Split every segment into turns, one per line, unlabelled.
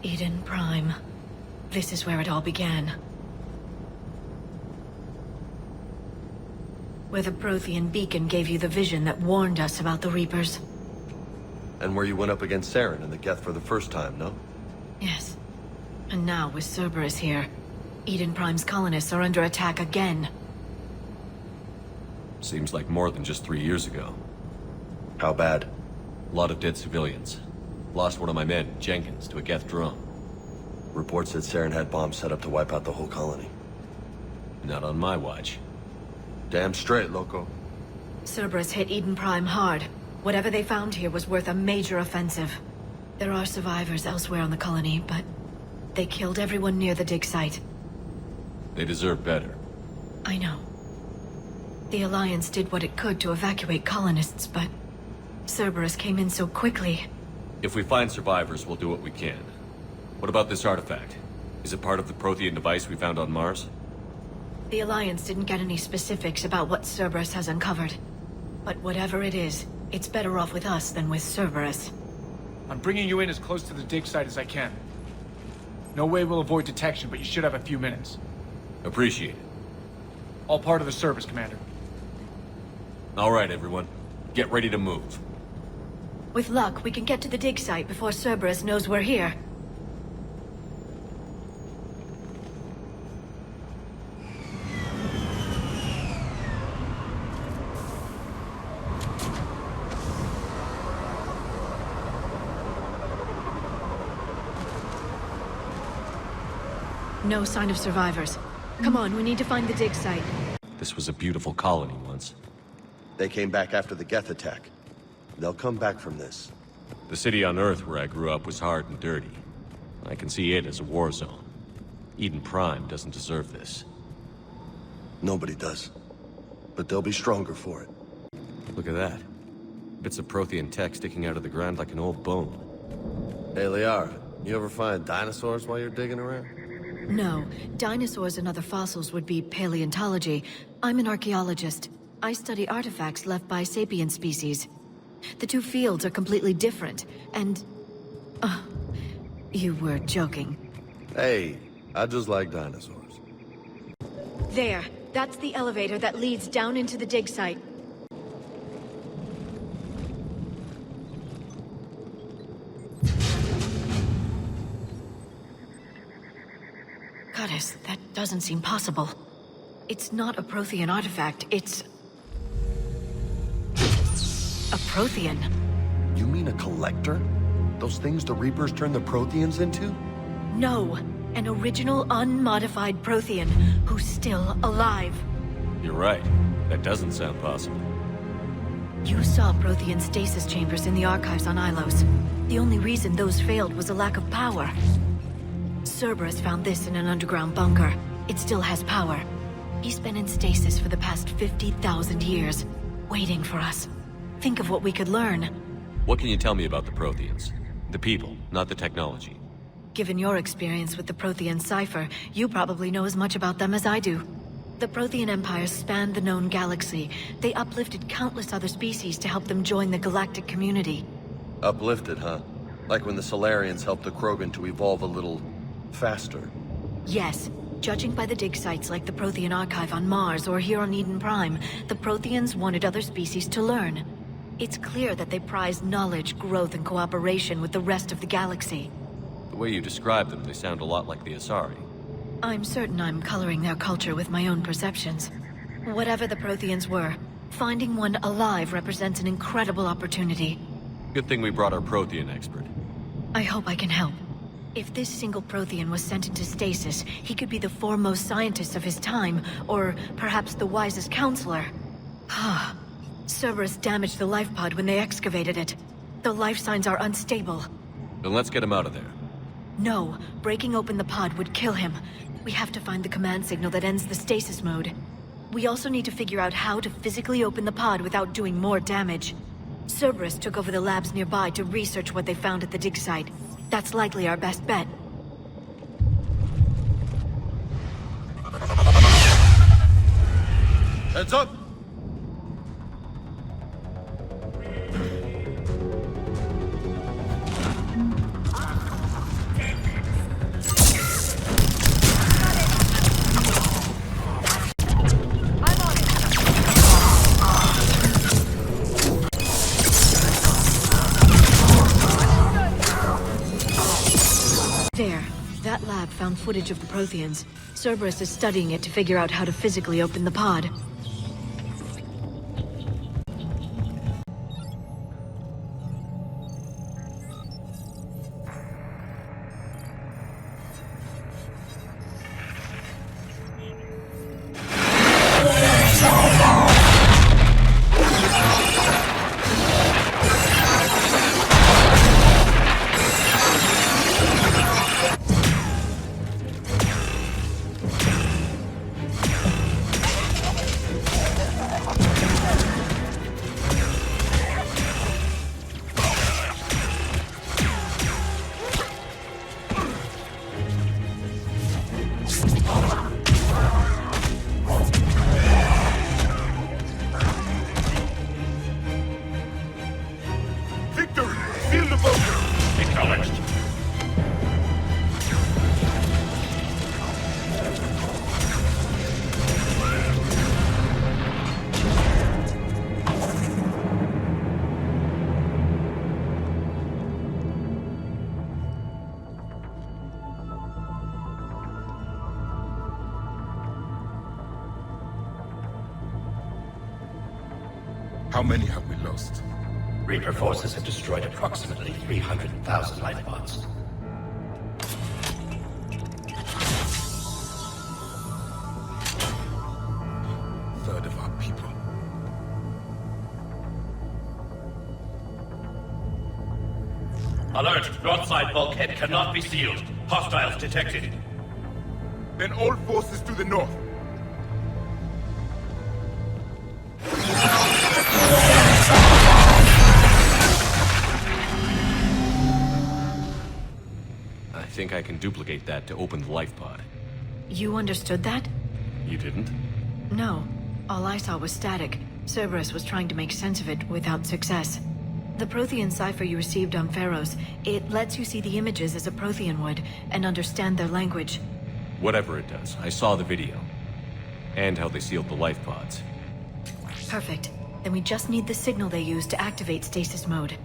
Eden Prime. This is where it all began. Where the Prothean beacon gave you the vision that warned us about the Reapers.
And where you went up against Saren and the Geth for the first time, no?
Yes. And now, with Cerberus here, Eden Prime's colonists are under attack again.
Seems like more than just 3 years ago.
How bad?
A lot of dead civilians. Lost one of my men, Jenkins, to a Geth drone.
Reports said Saren had bombs set up to wipe out the whole colony.
Not on my watch.
Damn straight, loco.
Cerberus hit Eden Prime hard. Whatever they found here was worth a major offensive. There are survivors elsewhere on the colony, but they killed everyone near the dig site.
They deserve better.
I know. The Alliance did what it could to evacuate colonists, but Cerberus came in so quickly.
If we find survivors, we'll do what we can. What about this artifact? Is it part of the Prothean device we found on Mars?
The Alliance didn't get any specifics about what Cerberus has uncovered. But whatever it is, it's better off with us than with Cerberus.
I'm bringing you in as close to the dig site as I can. No way we'll avoid detection, but you should have a few minutes.
Appreciate it.
All part of the service, Commander.
All right, everyone. Get ready to move.
With luck, we can get to the dig site before Cerberus knows we're here. No sign of survivors. Come on, we need to find the dig site.
This was a beautiful colony once.
They came back after the Geth attack. They'll come back from this.
The city on Earth where I grew up was hard and dirty. I can see it as a war zone. Eden Prime doesn't deserve this.
Nobody does. But they'll be stronger for it.
Look at that. Bits of Prothean tech sticking out of the ground like an old bone.
Hey, Liara, you ever find dinosaurs while you're digging around?
No, dinosaurs and other fossils would be paleontology. I'm an archaeologist. I study artifacts left by sapient species. The two fields are completely different, and... you were joking.
Hey, I just like dinosaurs.
There, that's the elevator that leads down into the dig site. Goddess, that doesn't seem possible. It's not a Prothean artifact, it's... a Prothean.
You mean a collector? Those things the Reapers turned the Protheans into?
No, an original unmodified Prothean who's still alive.
You're right. That doesn't sound possible.
You saw Prothean stasis chambers in the archives on Ilos. The only reason those failed was a lack of power. Cerberus found this in an underground bunker. It still has power. He's been in stasis for the past 50,000 years, waiting for us. Think of what we could learn.
What can you tell me about the Protheans? The people, not the technology.
Given your experience with the Prothean cipher, you probably know as much about them as I do. The Prothean Empire spanned the known galaxy. They uplifted countless other species to help them join the galactic community.
Uplifted, huh? Like when the Solarians helped the Krogan to evolve a little... faster.
Yes. Judging by the dig sites like the Prothean Archive on Mars or here on Eden Prime, the Protheans wanted other species to learn. It's clear that they prize knowledge, growth, and cooperation with the rest of the galaxy.
The way you describe them, they sound a lot like the Asari.
I'm certain I'm coloring their culture with my own perceptions. Whatever the Protheans were, finding one alive represents an incredible opportunity.
Good thing we brought our Prothean expert.
I hope I can help. If this single Prothean was sent into stasis, he could be the foremost scientist of his time, or perhaps the wisest counselor. Cerberus damaged the life pod when they excavated it. The life signs are unstable.
Then let's get him out of there.
No, breaking open the pod would kill him. We have to find the command signal that ends the stasis mode. We also need to figure out how to physically open the pod without doing more damage. Cerberus took over the labs nearby to research what they found at the dig site. That's likely our best bet.
Heads up!
That lab found footage of the Protheans. Cerberus is studying it to figure out how to physically open the pod.
How many have we lost?
Reaper forces have destroyed approximately 300,000 life pods.
Third of our people.
Alert! Broadside bulkhead cannot be sealed. Hostiles detected.
Then all forces to the north.
I think I can duplicate that to open the life pod.
You understood that?
You didn't?
No. All I saw was static. Cerberus was trying to make sense of it without success. The Prothean cipher you received on Pharaohs, it lets you see the images as a Prothean would, and understand their language.
Whatever it does, I saw the video. And how they sealed the life pods.
Perfect. Then we just need the signal they used to activate stasis mode.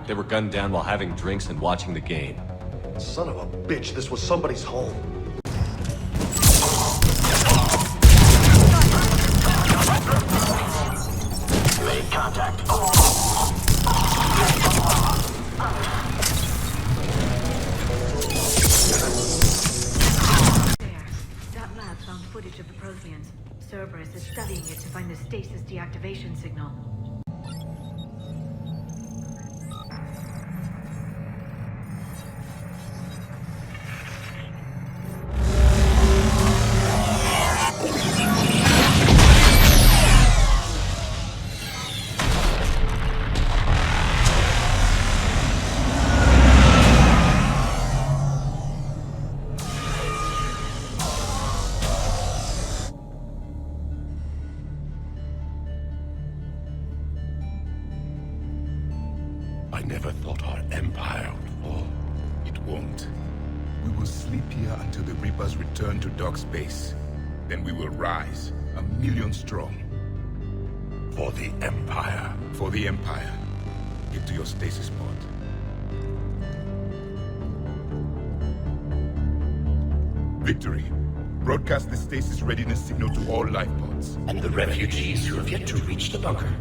They were gunned down while having drinks and watching the game.
Son of a bitch, this was somebody's home.
Make contact.
There. That lab found footage of the Protheans. Cerberus is studying it to find the stasis deactivation signal.
I never thought our empire would fall. It won't. We will sleep here until the Reapers return to Doc space. Then we will rise, 1,000,000 strong. For the Empire. For the Empire. Get to your stasis pod. Victory. Broadcast the stasis readiness signal to all life pods.
And the refugees who have yet to reach the bunker.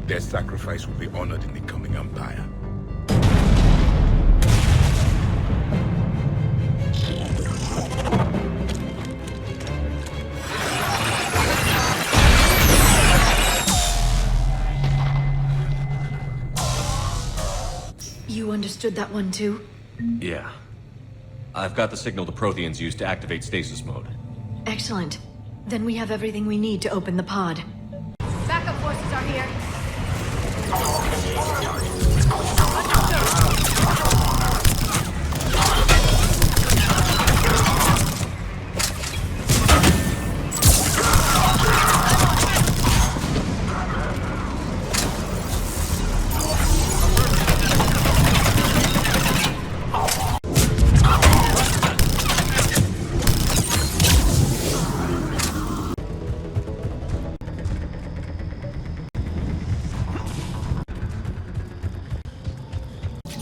Their sacrifice will be honored in the coming Empire.
You understood that one too?
Yeah. I've got the signal the Protheans used to activate stasis mode.
Excellent. Then we have everything we need to open the pod.
Backup forces are here.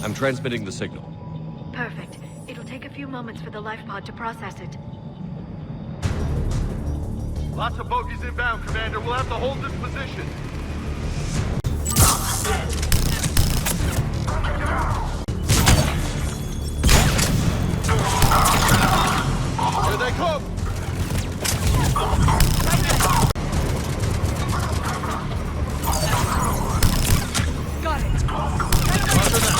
I'm transmitting the signal.
Perfect. It'll take a few moments for the life pod to process it.
Lots of bogies inbound, Commander. We'll have to hold this position. Here they come!
Got it!
Roger that.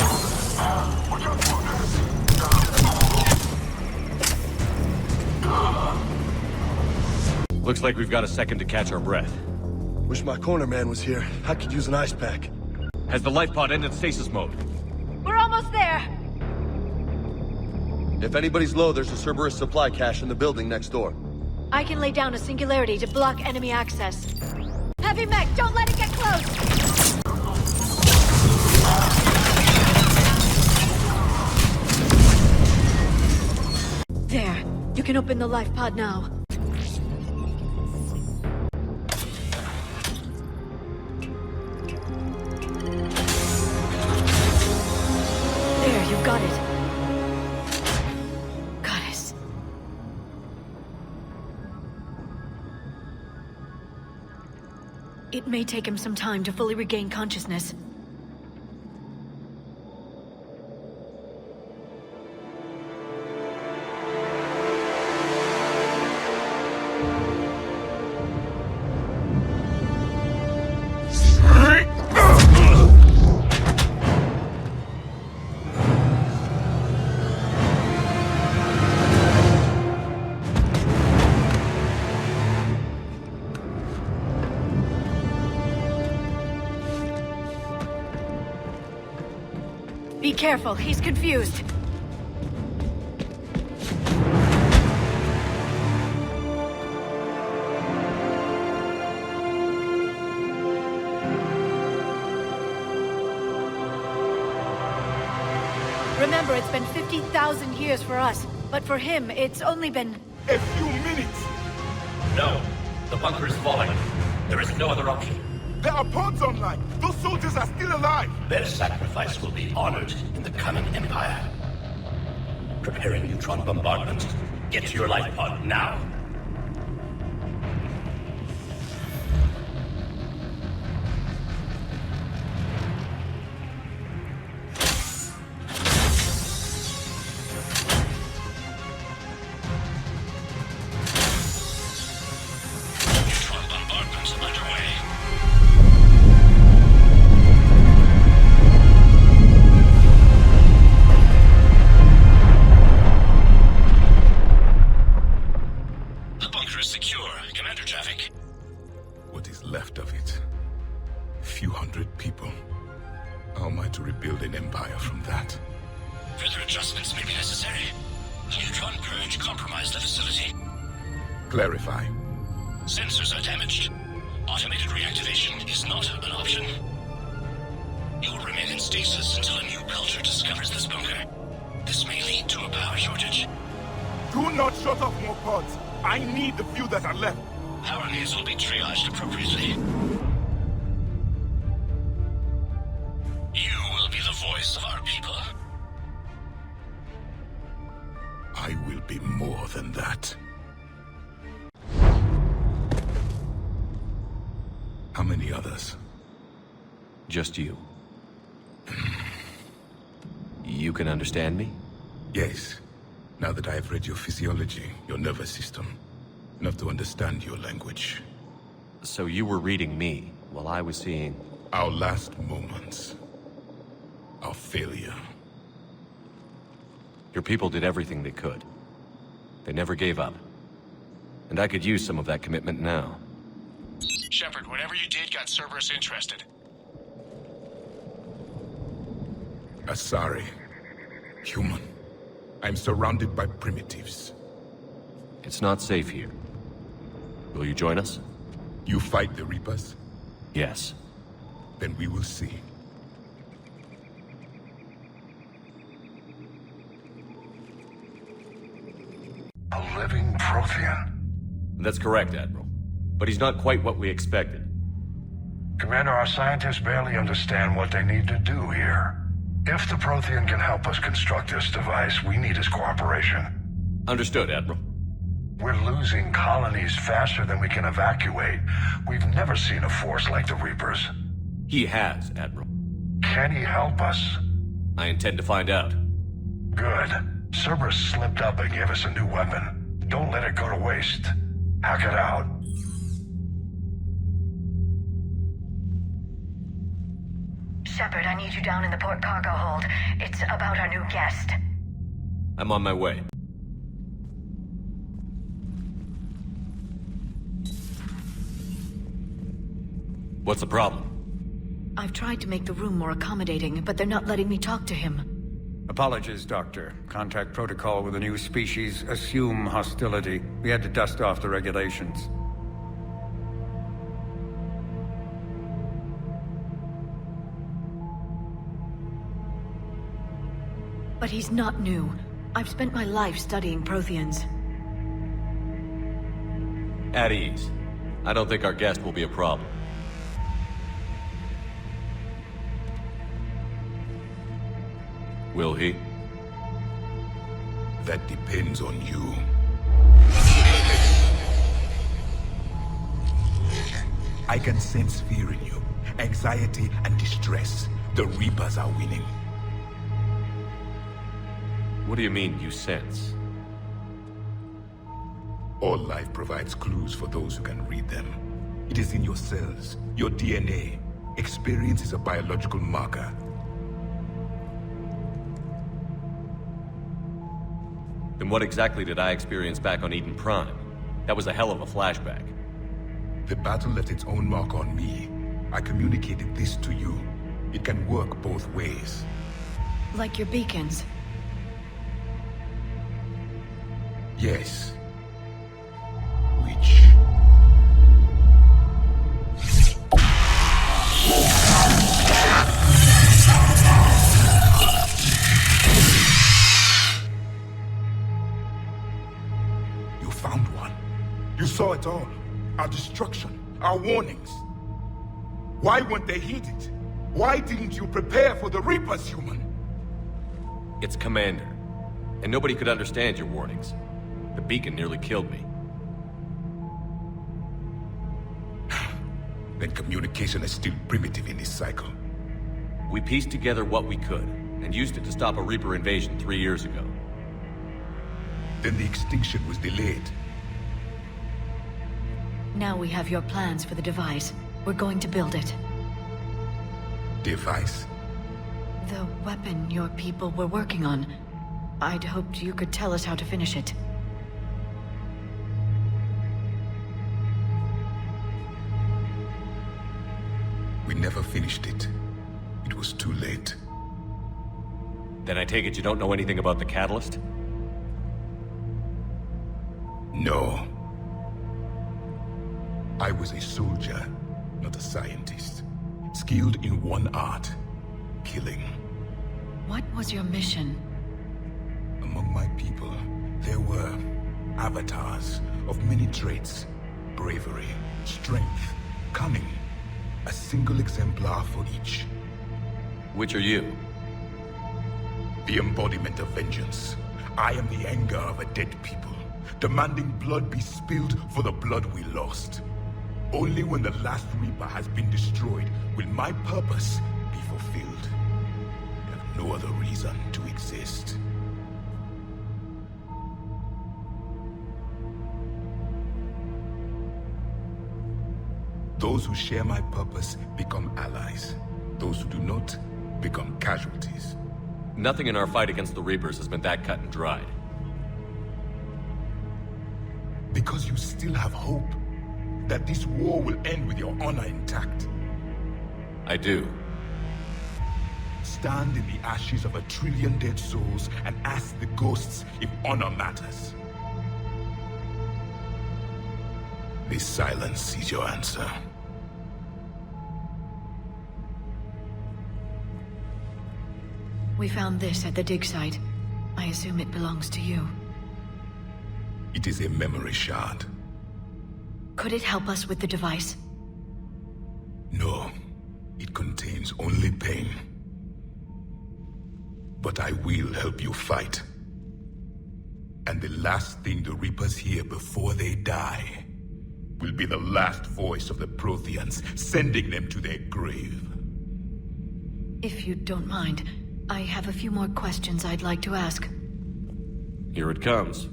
Looks like we've got a second to catch our breath.
Wish my corner man was here. I could use an ice pack.
Has the life pod ended stasis mode?
We're almost there!
If anybody's low, there's a Cerberus supply cache in the building next door.
I can lay down a singularity to block enemy access. Heavy mech, don't let it get close! There. You can open the life pod now. There, you've got it. Goddess. It may take him some time to fully regain consciousness. Be careful, he's confused. Remember, it's been 50,000 years for us, but for him, it's only been...
A few minutes!
No. The bunker is falling. There is no other option.
There are pods online! Those soldiers are still alive!
Their sacrifice will be honored in the coming Empire. Preparing neutron bombardment. Get to your life pod now. Neutron bombardment underway. The bunker is secure. Commander traffic.
What is left of it? A few hundred people. How am I to rebuild an empire from that?
Further adjustments may be necessary. The neutron purge compromised the facility.
Clarify.
Sensors are damaged. Automated reactivation is not an option. You'll remain in stasis until a new culture discovers this bunker. This may lead to a power shortage.
Do not shut off more pods! I need the few that are left!
Power needs will be triaged appropriately. You will be the voice of our people.
I will be more than that. How many others?
Just you. You can understand me?
Yes. Now that I have read your physiology, your nervous system, enough to understand your language.
So you were reading me, while I was seeing...
Our last moments. Our failure.
Your people did everything they could. They never gave up. And I could use some of that commitment now.
Shepard, whatever you did got Cerberus interested.
Asari. Human. I'm surrounded by primitives.
It's not safe here. Will you join us?
You fight the Reapers?
Yes.
Then we will see.
A living Prothean?
That's correct, Admiral. But he's not quite what we expected.
Commander, our scientists barely understand what they need to do here. If the Prothean can help us construct this device, we need his cooperation.
Understood, Admiral.
We're losing colonies faster than we can evacuate. We've never seen a force like the Reapers.
He has, Admiral.
Can he help us?
I intend to find out.
Good. Cerberus slipped up and gave us a new weapon. Don't let it go to waste. Hack it out.
Shepard, I need you down in the port cargo hold. It's about our new guest.
I'm on my way. What's the problem?
I've tried to make the room more accommodating, but they're not letting me talk to him.
Apologies, Doctor. Contact protocol with a new species. Assume hostility. We had to dust off the regulations.
But he's not new. I've spent my life studying Protheans.
At ease. I don't think our guest will be a problem. Will he?
That depends on you. I can sense fear in you, anxiety and distress. The Reapers are winning.
What do you mean, you sense?
All life provides clues for those who can read them. It is in your cells, your DNA. Experience is a biological marker.
Then what exactly did I experience back on Eden Prime? That was a hell of a flashback.
The battle left its own mark on me. I communicated this to you. It can work both ways.
Like your beacons.
Yes. Which... You found one. You saw it all. Our destruction, our warnings. Why weren't they heeded? Why didn't you prepare for the Reapers, human?
It's Commander. And nobody could understand your warnings. The beacon nearly killed me.
Then communication is still primitive in this cycle.
We pieced together what we could, and used it to stop a Reaper invasion 3 years ago.
Then the extinction was delayed.
Now we have your plans for the device. We're going to build it.
Device?
The weapon your people were working on. I'd hoped you could tell us how to finish it.
We never finished it. It was too late.
Then I take it you don't know anything about the catalyst?
No. I was a soldier, not a scientist. Skilled in one art, killing.
What was your mission?
Among my people, there were avatars of many traits. Bravery, strength, cunning. A single exemplar for each.
Which are you?
The embodiment of vengeance. I am the anger of a dead people, demanding blood be spilled for the blood we lost. Only when the last Reaper has been destroyed will my purpose be fulfilled. I have no other reason to exist. Those who share my purpose become allies. Those who do not become casualties.
Nothing in our fight against the Reapers has been that cut and dried.
Because you still have hope that this war will end with your honor intact.
I do.
Stand in the ashes of 1 trillion dead souls and ask the ghosts if honor matters. This silence is your answer.
We found this at the dig site. I assume it belongs to you.
It is a memory shard.
Could it help us with the device?
No, it contains only pain. but I will help you fight. And the last thing the Reapers hear before they die will be the last voice of the Protheans, sending them to their grave.
If you don't mind, I have a few more questions I'd like to ask.
Here it comes.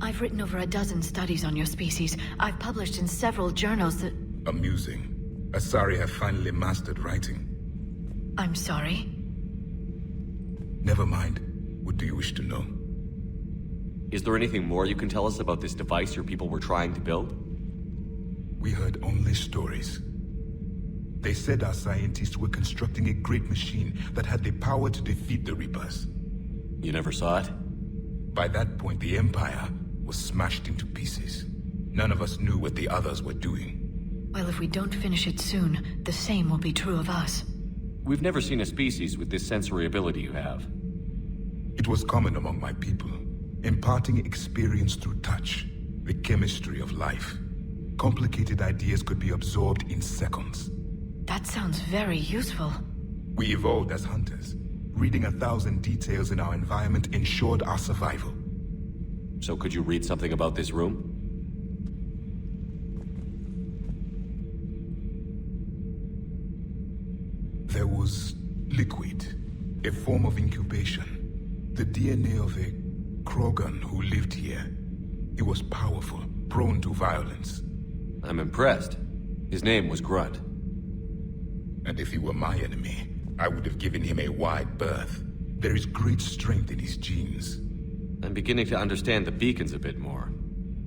I've written over a dozen studies on your species. I've published in several journals that...
Amusing. Asari have finally mastered writing.
I'm sorry?
Never mind. What do you wish to know?
Is there anything more you can tell us about this device your people were trying to build?
We heard only stories. They said our scientists were constructing a great machine that had the power to defeat the Reapers.
You never saw it?
By that point, the Empire was smashed into pieces. None of us knew what the others were doing.
Well, if we don't finish it soon, the same will be true of us.
We've never seen a species with this sensory ability you have.
It was common among my people, imparting experience through touch, the chemistry of life. Complicated ideas could be absorbed in seconds.
That sounds very useful.
We evolved as hunters. Reading 1,000 details in our environment ensured our survival.
So could you read something about this room?
There was liquid, a form of incubation. The DNA of a Krogan who lived here. He was powerful, prone to violence.
I'm impressed. His name was Grunt.
And if he were my enemy, I would have given him a wide berth. There is great strength in his genes.
I'm beginning to understand the beacons a bit more.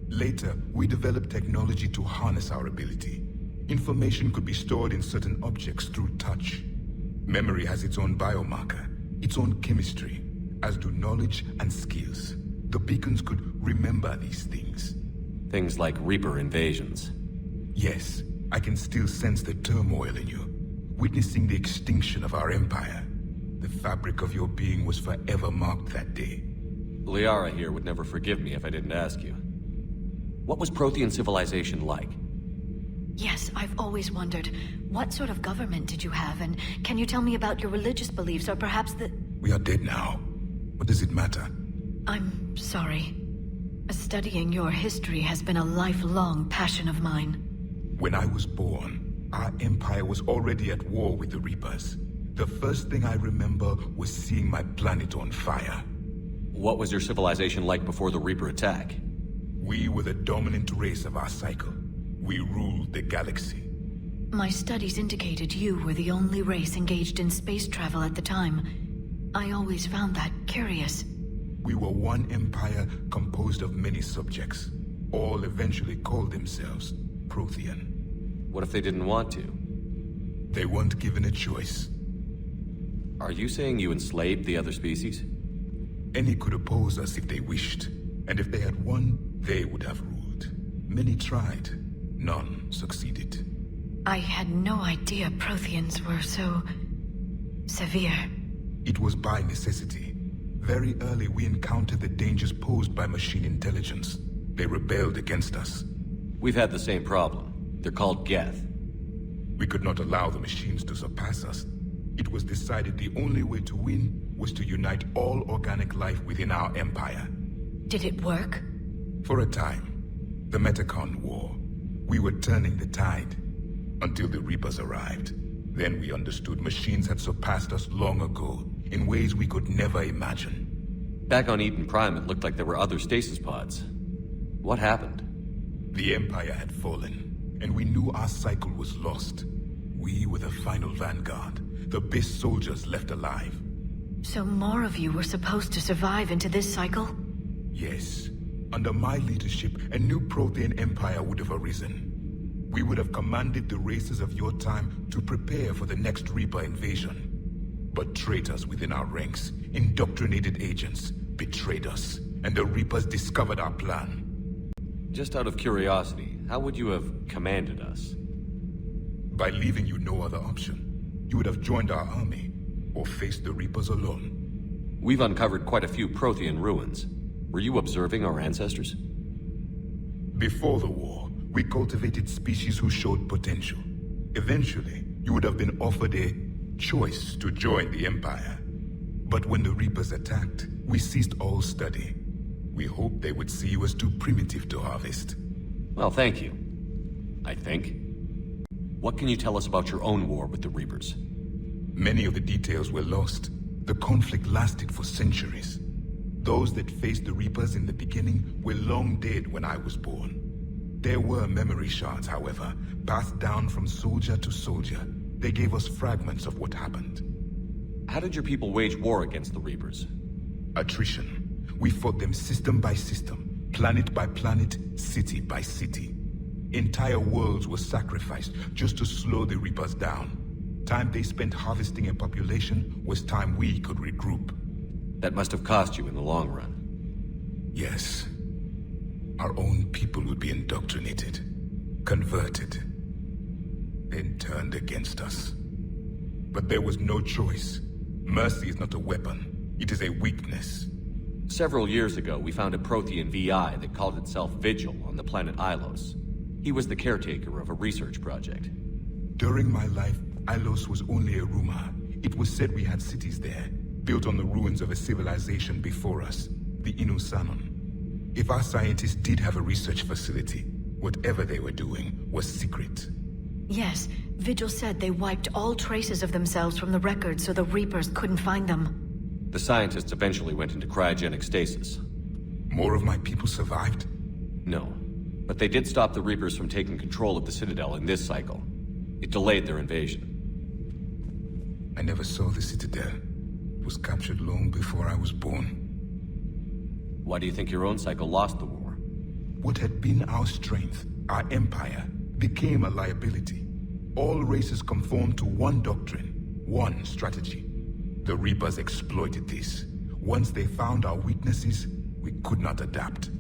Later, we developed technology to harness our ability. Information could be stored in certain objects through touch. Memory has its own biomarker, its own chemistry, as do knowledge and skills. The beacons could remember these things.
Things like Reaper invasions.
Yes, I can still sense the turmoil in you. Witnessing the extinction of our empire. The fabric of your being was forever marked that day.
Liara here would never forgive me if I didn't ask you. What was Prothean civilization like?
Yes, I've always wondered, what sort of government did you have, and can you tell me about your religious beliefs, or perhaps the...
We are dead now. What does it matter?
I'm sorry. Studying your history has been a lifelong passion of mine.
When I was born, our empire was already at war with the Reapers. The first thing I remember was seeing my planet on fire.
What was your civilization like before the Reaper attack?
We were the dominant race of our cycle. We ruled the galaxy.
My studies indicated you were the only race engaged in space travel at the time. I always found that curious.
We were one empire composed of many subjects. All eventually called themselves Prothean.
What if they didn't want to?
They weren't given a choice.
Are you saying you enslaved the other species?
Any could oppose us if they wished. And if they had won, they would have ruled. Many tried. None succeeded.
I had no idea Protheans were so... severe.
It was by necessity. Very early we encountered the dangers posed by machine intelligence. They rebelled against us.
We've had the same problem. They're called Geth.
We could not allow the machines to surpass us. It was decided the only way to win was to unite all organic life within our empire.
Did it work?
For a time. The Metacon War. We were turning the tide. Until the Reapers arrived. Then we understood machines had surpassed us long ago, in ways we could never imagine.
Back on Eden Prime, it looked like there were other stasis pods. What happened?
The Empire had fallen, and we knew our cycle was lost. We were the final vanguard, the best soldiers left alive.
So more of you were supposed to survive into this cycle?
Yes. Under my leadership, a new Prothean Empire would have arisen. We would have commanded the races of your time to prepare for the next Reaper invasion. But traitors within our ranks, indoctrinated agents, betrayed us, and the Reapers discovered our plan.
Just out of curiosity, how would you have commanded us?
By leaving you no other option. You would have joined our army, or faced the Reapers alone.
We've uncovered quite a few Prothean ruins. Were you observing our ancestors?
Before the war, we cultivated species who showed potential. Eventually, you would have been offered a choice to join the Empire. But when the Reapers attacked, we ceased all study. We hoped they would see you as too primitive to harvest.
Well, thank you. I think. What can you tell us about your own war with the Reapers?
Many of the details were lost. The conflict lasted for centuries. Those that faced the Reapers in the beginning were long dead when I was born. There were memory shards, however, passed down from soldier to soldier. They gave us fragments of what happened.
How did your people wage war against the Reapers?
Attrition. We fought them system by system, planet by planet, city by city. Entire worlds were sacrificed just to slow the Reapers down. Time they spent harvesting a population was time we could regroup.
That must have cost you in the long run.
Yes. Our own people would be indoctrinated, converted, then turned against us. But there was no choice. Mercy is not a weapon. It is a weakness.
Several years ago, we found a Prothean VI that called itself Vigil on the planet Ilos. He was the caretaker of a research project.
During my life, Ilos was only a rumor. It was said we had cities there, built on the ruins of a civilization before us, the Inusanon. If our scientists did have a research facility, whatever they were doing was secret.
Yes, Vigil said they wiped all traces of themselves from the records so the Reapers couldn't find them.
The scientists eventually went into cryogenic stasis.
More of my people survived?
No, but they did stop the Reapers from taking control of the Citadel in this cycle. It delayed their invasion.
I never saw the Citadel. It was captured long before I was born.
Why do you think your own cycle lost the war?
What had been our strength, our empire, became a liability. All races conformed to one doctrine, one strategy. The Reapers exploited this. Once they found our weaknesses, we could not adapt.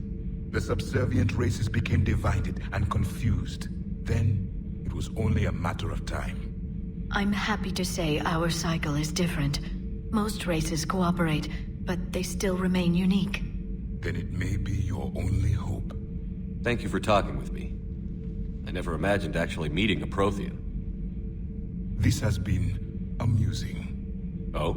The subservient races became divided and confused. Then, it was only a matter of time.
I'm happy to say our cycle is different. Most races cooperate, but they still remain unique.
Then it may be your only hope.
Thank you for talking with me. I never imagined actually meeting a Prothean.
This has been amusing.
Oh?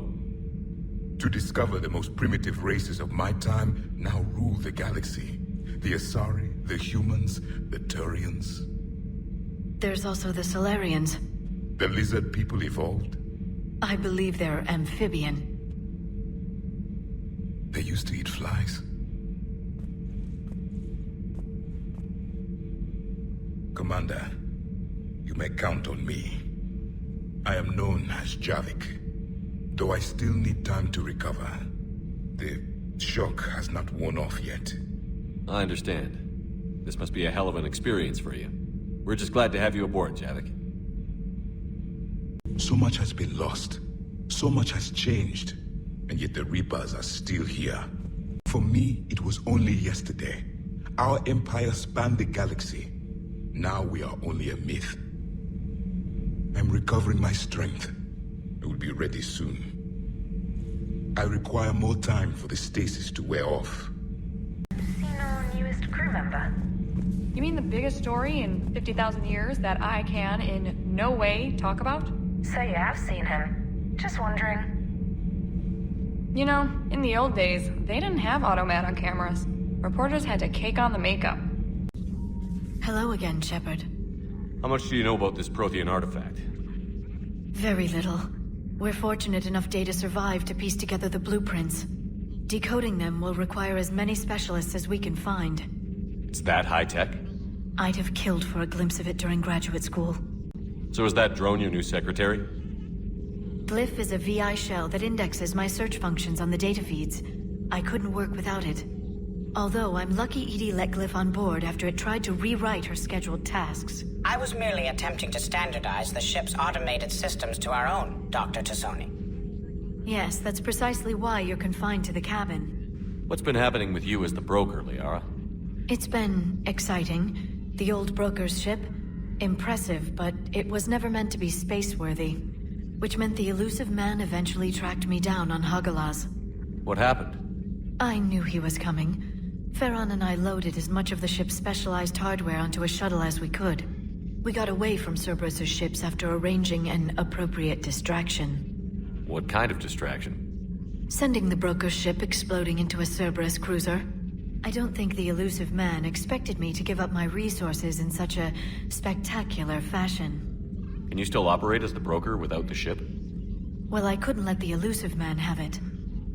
To discover the most primitive races of my time now rule the galaxy. The Asari, the humans, the Turians.
There's also the Solarians.
The lizard people evolved?
I believe they're amphibian.
They used to eat flies. Commander, you may count on me. I am known as Javik, though I still need time to recover. The shock has not worn off yet.
I understand. This must be a hell of an experience for you. We're just glad to have you aboard, Javik.
So much has been lost. So much has changed. And yet the Reapers are still here. For me, it was only yesterday. Our empire spanned the galaxy. Now we are only a myth. I'm recovering my strength. I will be ready soon. I require more time for the stasis to wear off.
Seen our newest crew member?
You mean the biggest story in 50,000 years that I can in no way talk about?
So you have seen him. Just wondering.
You know, in the old days, they didn't have automat on cameras. Reporters had to cake on the makeup.
Hello again, Shepard.
How much do you know about this Prothean artifact?
Very little. We're fortunate enough Data survived to piece together the blueprints. Decoding them will require as many specialists as we can find.
It's that high-tech?
I'd have killed for a glimpse of it during graduate school.
So is that drone your new secretary?
Glyph is a VI shell that indexes my search functions on the data feeds. I couldn't work without it. Although I'm lucky Edie let Glyph on board after it tried to rewrite her scheduled tasks.
I was merely attempting to standardize the ship's automated systems to our own, Dr. Tassoni.
Yes, that's precisely why you're confined to the cabin.
What's been happening with you as the broker, Liara?
It's been exciting. The old broker's ship, impressive, but it was never meant to be space-worthy. Which meant the elusive man eventually tracked me down on Hagalaz.
What happened?
I knew he was coming. Farron and I loaded as much of the ship's specialized hardware onto a shuttle as we could. We got away from Cerberus' ships after arranging an appropriate distraction.
What kind of distraction?
Sending the broker ship exploding into a Cerberus cruiser. I don't think the elusive man expected me to give up my resources in such a spectacular fashion.
Can you still operate as the broker without the ship?
Well, I couldn't let the elusive man have it.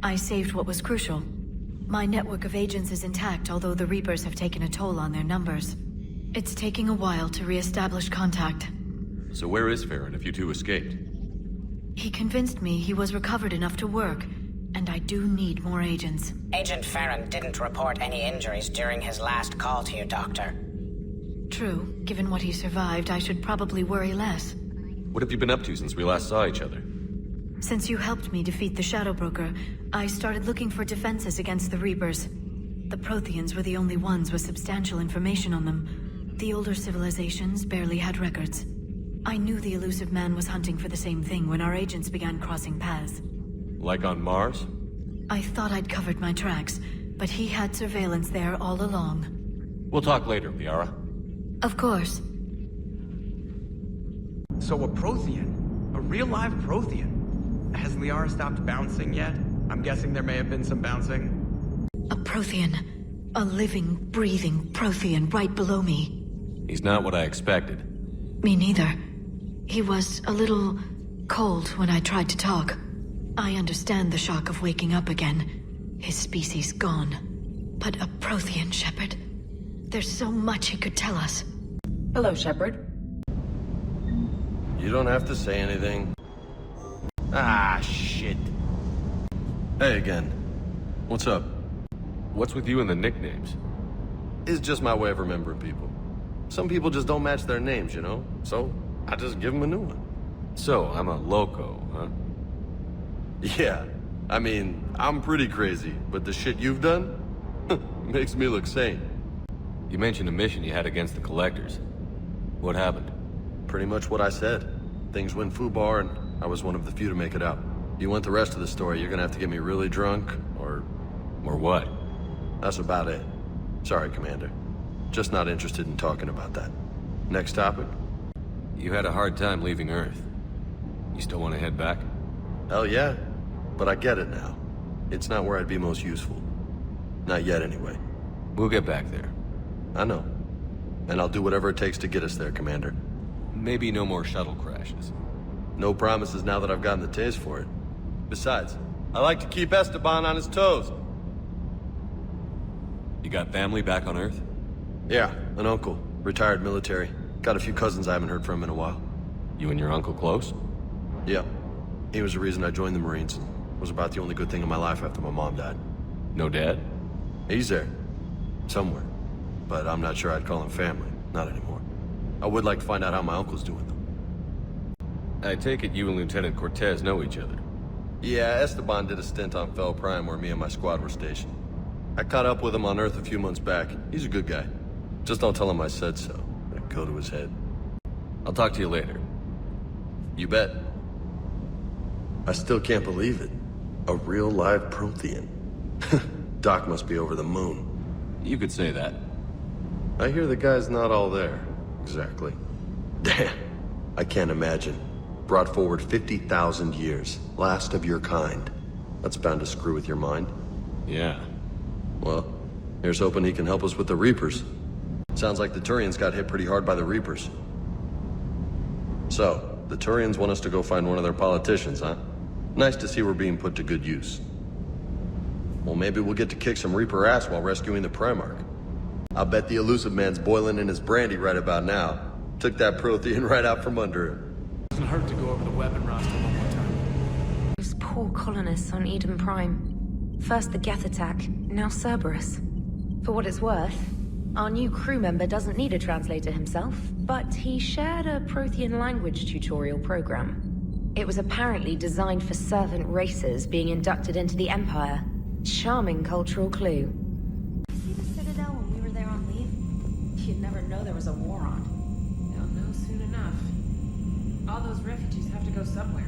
I saved what was crucial. My network of agents is intact, although the Reapers have taken a toll on their numbers. It's taking a while to re-establish contact.
So where is Farron if you two escaped?
He convinced me he was recovered enough to work, and I do need more agents.
Agent Farron didn't report any injuries during his last call to you, Doctor.
True. Given what he survived, I should probably worry less.
What have you been up to since we last saw each other?
Since you helped me defeat the Shadow Broker, I started looking for defenses against the Reapers. The Protheans were the only ones with substantial information on them. The older civilizations barely had records. I knew the elusive man was hunting for the same thing when our agents began crossing paths.
Like on Mars?
I thought I'd covered my tracks, but he had surveillance there all along.
We'll talk later, Liara.
Of course.
So a Prothean? A real live Prothean? Has Liara stopped bouncing yet? I'm guessing there may have been some bouncing.
A Prothean. A living, breathing Prothean right below me.
He's not what I expected.
Me neither. He was a little cold when I tried to talk. I understand the shock of waking up again. His species gone. But a Prothean, Shepard. There's so much he could tell us.
Hello, Shepard.
You don't have to say anything. Ah, shit. Hey again. What's up?
What's with you and the nicknames?
It's just my way of remembering people. Some people just don't match their names, you know? So, I just give them a new one.
So, I'm a loco, huh?
Yeah. I mean, I'm pretty crazy, but the shit you've done? Makes me look sane.
You mentioned a mission you had against the Collectors. What happened?
Pretty much what I said. Things went foobar, and I was one of the few to make it out. You want the rest of the story, you're gonna have to get me really drunk, or...
Or what?
That's about it. Sorry, Commander. Just not interested in talking about that. Next topic?
You had a hard time leaving Earth. You still want to head back?
Hell yeah. But I get it now. It's not where I'd be most useful. Not yet, anyway.
We'll get back there.
I know. And I'll do whatever it takes to get us there, Commander.
Maybe no more shuttle crashes.
No promises now that I've gotten the taste for it. Besides, I like to keep Esteban on his toes.
You got family back on Earth?
Yeah, an uncle. Retired military. Got a few cousins I haven't heard from in a while.
You and your uncle close?
Yeah. He was the reason I joined the Marines. It was about the only good thing in my life after my mom died.
No dad?
He's there. Somewhere. But I'm not sure I'd call him family. Not anymore. I would like to find out how my uncle's doing, though.
I take it you and Lieutenant Cortez know each other.
Yeah, Esteban did a stint on Fel Prime where me and my squad were stationed. I caught up with him on Earth a few months back. He's a good guy. Just don't tell him I said so. It'd go to his head.
I'll talk to you later.
You bet. I still can't believe it. A real live Prothean. Doc must be over the moon.
You could say that.
I hear the guy's not all there. Exactly. Damn. I can't imagine. Brought forward 50,000 years. Last of your kind. That's bound to screw with your mind.
Yeah.
Well, here's hoping he can help us with the Reapers. Sounds like the Turians got hit pretty hard by the Reapers. So, the Turians want us to go find one of their politicians, huh? Nice to see we're being put to good use. Well, maybe we'll get to kick some Reaper ass while rescuing the Primarch. I'll bet the elusive man's boiling in his brandy right about now. Took that Prothean right out from under him.
Doesn't hurt to go over the weapon roster one more time.
Those poor colonists on Eden Prime. First the Geth attack, now Cerberus. For what it's worth, our new crew member doesn't need a translator himself, but he shared a Prothean language tutorial program. It was apparently designed for servant races being inducted into the Empire. Charming cultural clue.
See the Citadel when we were there on leave? You'd never know there was a war on.
They'll know soon enough. All those refugees have to go somewhere.